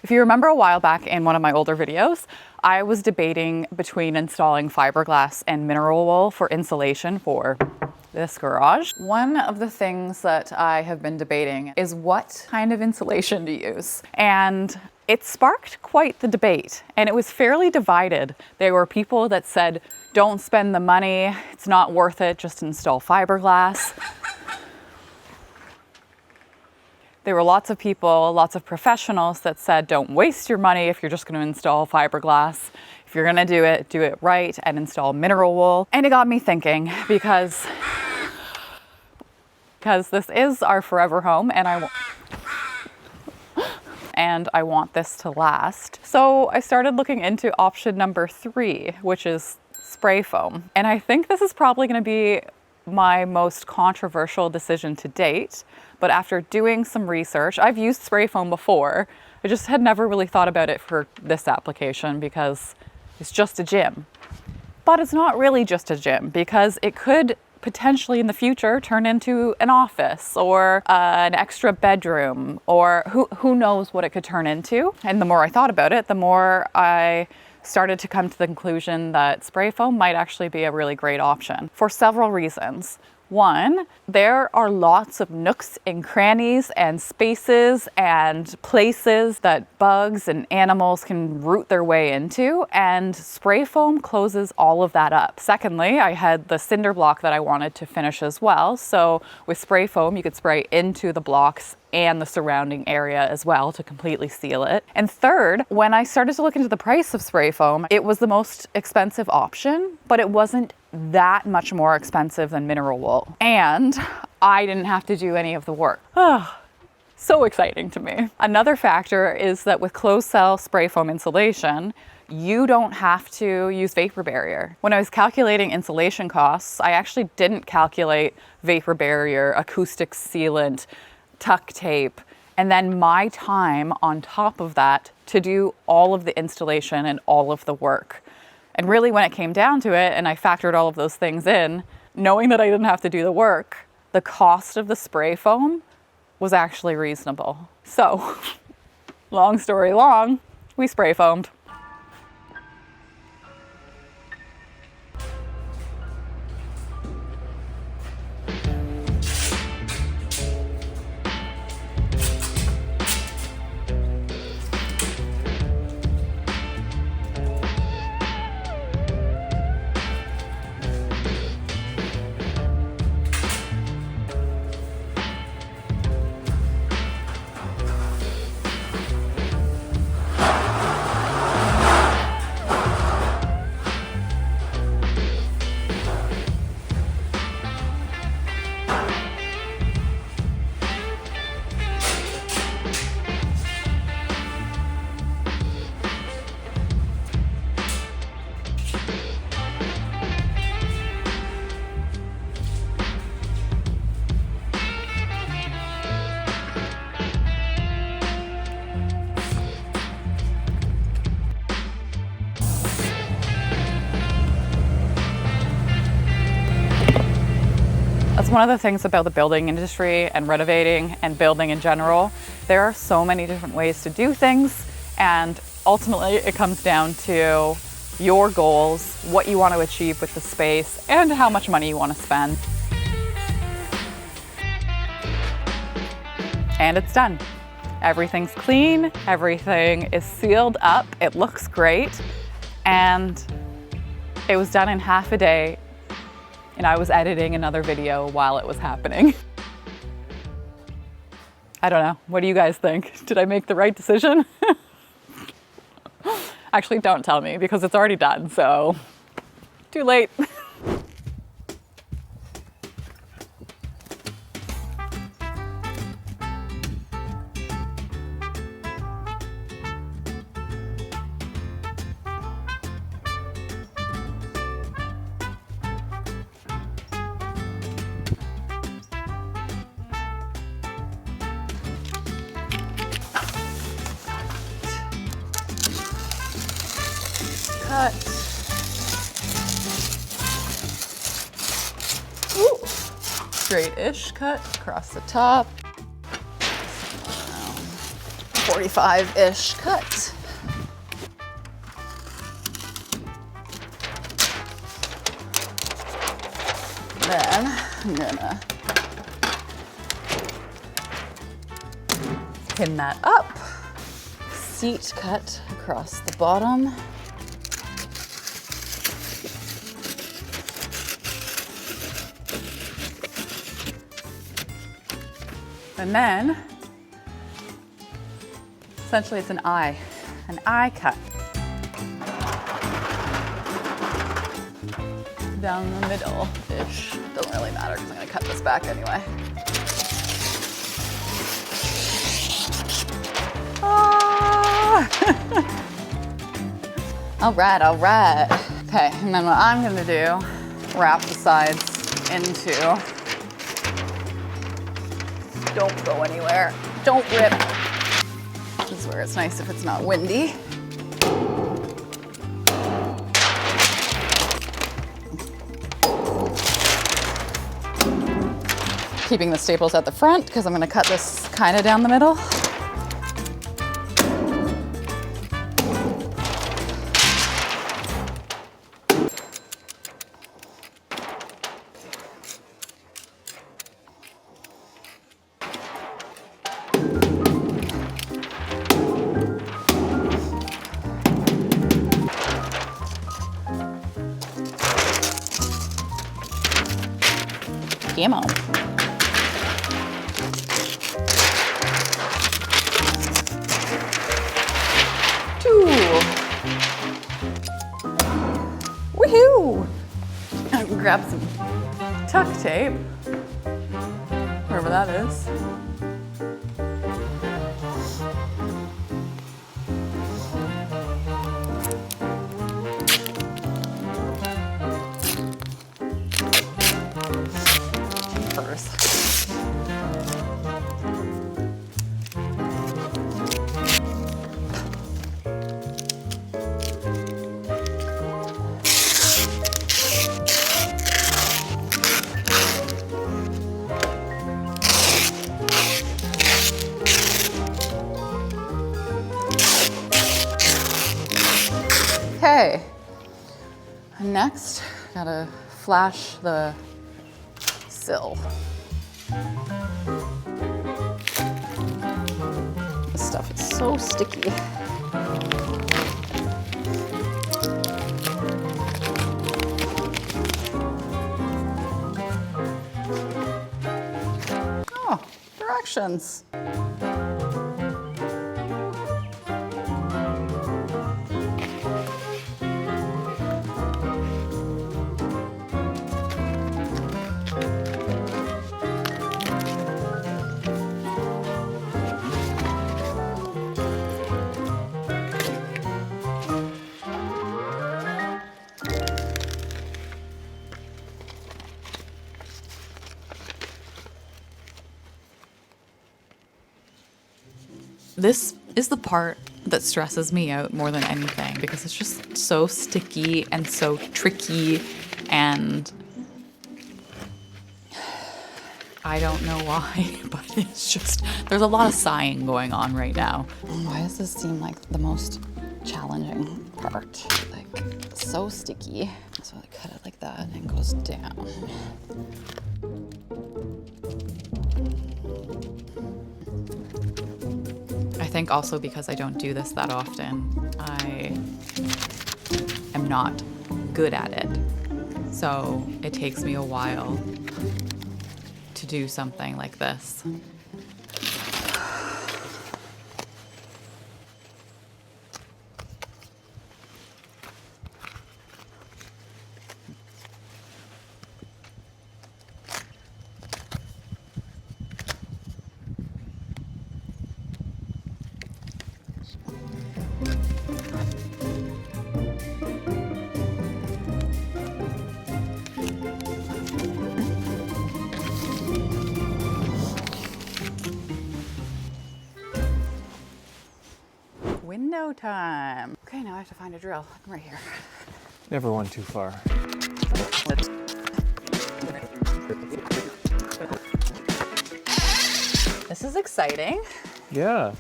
If you remember a while back in one of my older videos, I was debating between installing fiberglass and mineral wool for insulation for this garage. One of the things that I have been debating is what kind of insulation to use. And it sparked quite the debate, and it was fairly divided. There were people that said, don't spend the money, it's not worth it, just install fiberglass. There were lots of people, lots of professionals that said, don't waste your money if you're just going to install fiberglass. If you're going to do it right and install mineral wool. And it got me thinking because this is our forever home and I want this to last. So I started looking into option number 3, which is spray foam. And I think this is probably going to be my most controversial decision to date. But after doing some research, I've used spray foam before. I just had never really thought about it for this application because it's just a gym. But it's not really just a gym because it could potentially in the future turn into an office or an extra bedroom, or who knows what it could turn into. And the more I thought about it, the more I started to come to the conclusion that spray foam might actually be a really great option for several reasons. One, there are lots of nooks and crannies and spaces and places that bugs and animals can root their way into, and spray foam closes all of that up. Secondly, I had the cinder block that I wanted to finish as well. So with spray foam, you could spray into the blocks and the surrounding area as well to completely seal it. And third, when I started to look into the price of spray foam, it was the most expensive option, but it wasn't that much more expensive than mineral wool. And I didn't have to do any of the work. So exciting to me. Another factor is that with closed cell spray foam insulation, you don't have to use vapor barrier. When I was calculating insulation costs, I actually didn't calculate vapor barrier, acoustic sealant, tuck tape, and then my time on top of that to do all of the installation and all of the work. And really when it came down to it and I factored all of those things in, knowing that I didn't have to do the work, the cost of the spray foam was actually reasonable. So, long story long, we spray foamed. That's one of the things about the building industry and renovating and building in general. There are so many different ways to do things, and ultimately it comes down to your goals, what you want to achieve with the space, and how much money you want to spend. And it's done. Everything's clean, everything is sealed up, it looks great, and it was done in half a day. And I was editing another video while it was happening. I don't know. What do you guys think? Did I make the right decision? Actually, don't tell me because it's already done, so too late. Cut. Ooh. Straight-ish cut across the top. 45-ish cut. Then I'm gonna pin that up. Seat cut across the bottom. And then, essentially it's an eye cut. Down the middle-ish. Doesn't really matter because I'm gonna cut this back anyway. Ah! All right. Okay, and then what I'm gonna do, wrap the sides into, don't go anywhere, don't rip. This is where it's nice if it's not windy. Keeping the staples at the front because I'm gonna cut this kind of down the middle. Camo. Woohoo! I can grab some tuck tape, wherever that is. Jeepers. Okay, next, gotta flash the sill. This stuff is so sticky. Oh, directions. This is the part that stresses me out more than anything because it's just so sticky and so tricky, and I don't know why, but it's just, there's a lot of sighing going on right now. Why does this seem like the most challenging part? Like, so sticky. So I cut it like that and it goes down. I think also because I don't do this that often, I am not good at it. So it takes me a while to do something like this. Window time. Okay, now I have to find a drill. I'm right here. Never went too far. This is exciting. Yeah.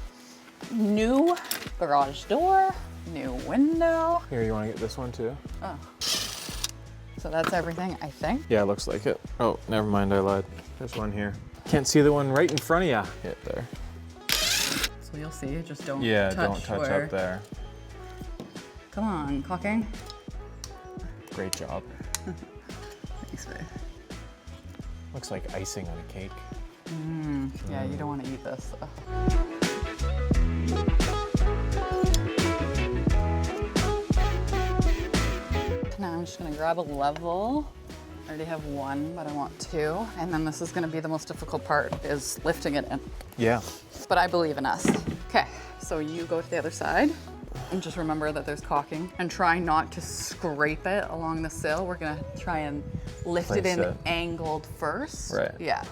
New garage door, new window. Here, you want to get this one too? Oh. So that's everything, I think. Yeah, looks like it. Oh, never mind, I lied. There's one here. Can't see the one right in front of ya. Hit there. So you'll see, just don't Yeah, touch don't touch up there. Come on, caulking. Great job. Thanks, babe. Looks like icing on a cake. Yeah, you don't want to eat this. Ugh. Now I'm just gonna grab a level. I already have one, but I want two. And then this is gonna be the most difficult part, is lifting it in. Yeah. But I believe in us. Okay, so you go to the other side and just remember that there's caulking and try not to scrape it along the sill. We're gonna try and lift it in angled first. Right. Yeah.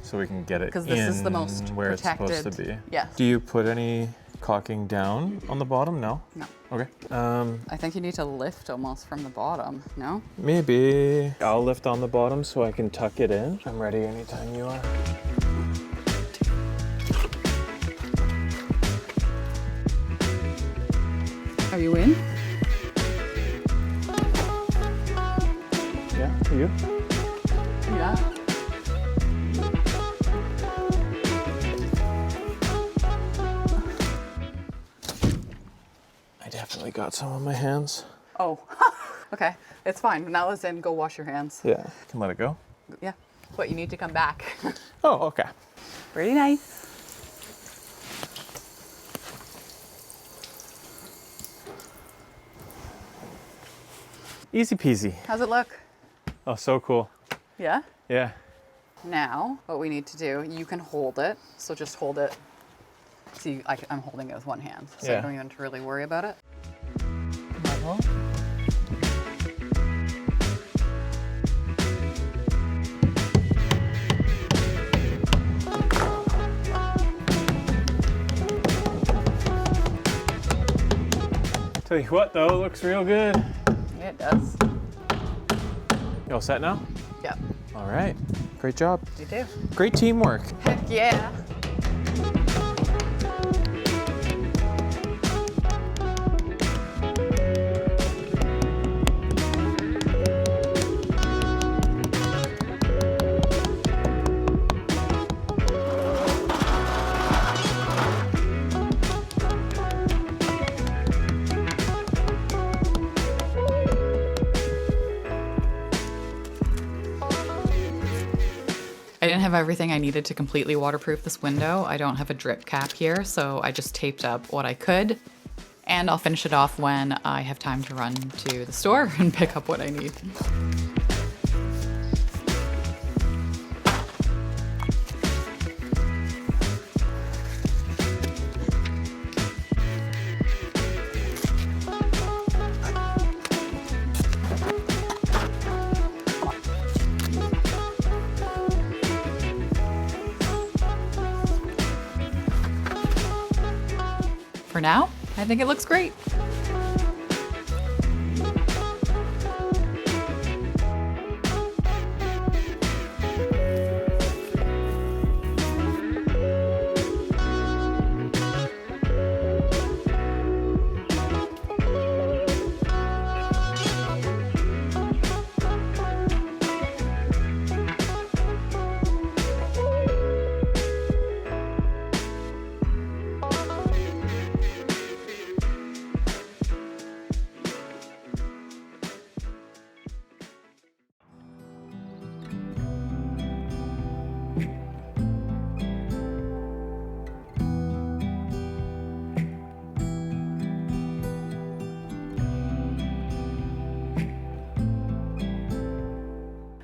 So we can get it Because this is the most where protected. it's supposed to be. Yes. Do you put any caulking down on the bottom? No? No. Okay. I think you need to lift almost from the bottom, no? Maybe I'll lift on the bottom so I can tuck it in. I'm ready anytime you are. Are you in? Yeah, you? Yeah. I definitely got some on my hands. Oh, okay. It's fine. Now it's in. Go wash your hands. Yeah. Can let it go? Yeah. But you need to come back. Oh, okay. Pretty nice. Easy peasy. How's it look? Oh, so cool. Yeah? Yeah. Now, what we need to do, you can hold it. So just hold it. See, I'm holding it with one hand. So Yeah. you don't even have to really worry about it. Level. Tell you what though, it looks real good. Yeah, it does. You all set now? Yeah, All right. Great job. you do. Great teamwork. Heck yeah. I didn't have everything I needed to completely waterproof this window. I don't have a drip cap here, so I just taped up what I could. And I'll finish it off when I have time to run to the store and pick up what I need. For now, I think it looks great.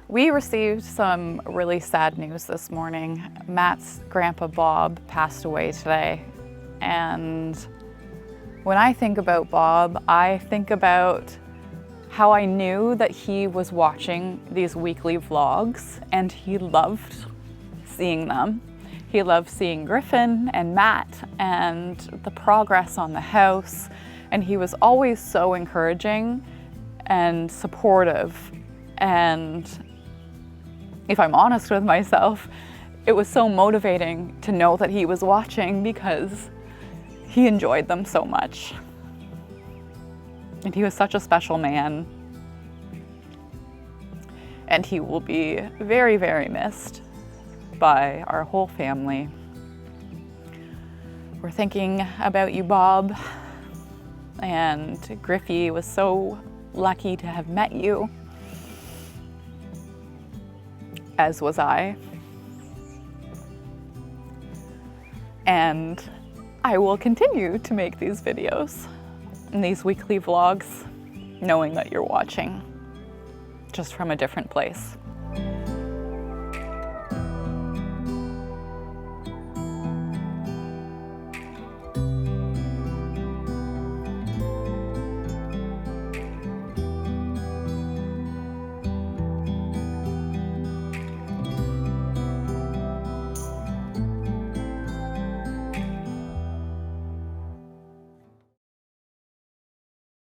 We received some really sad news this morning. Matt's grandpa Bob passed away today. And when I think about Bob, I think about how I knew that he was watching these weekly vlogs and he loved seeing them. He loved seeing Griffin and Matt and the progress on the house. And he was always so encouraging and supportive. And if I'm honest with myself, it was so motivating to know that he was watching because he enjoyed them so much. And he was such a special man. And he will be very, very missed by our whole family. We're thinking about you, Bob. And Griffey was so lucky to have met you, as was I. And I will continue to make these videos and these weekly vlogs, knowing that you're watching, just from a different place.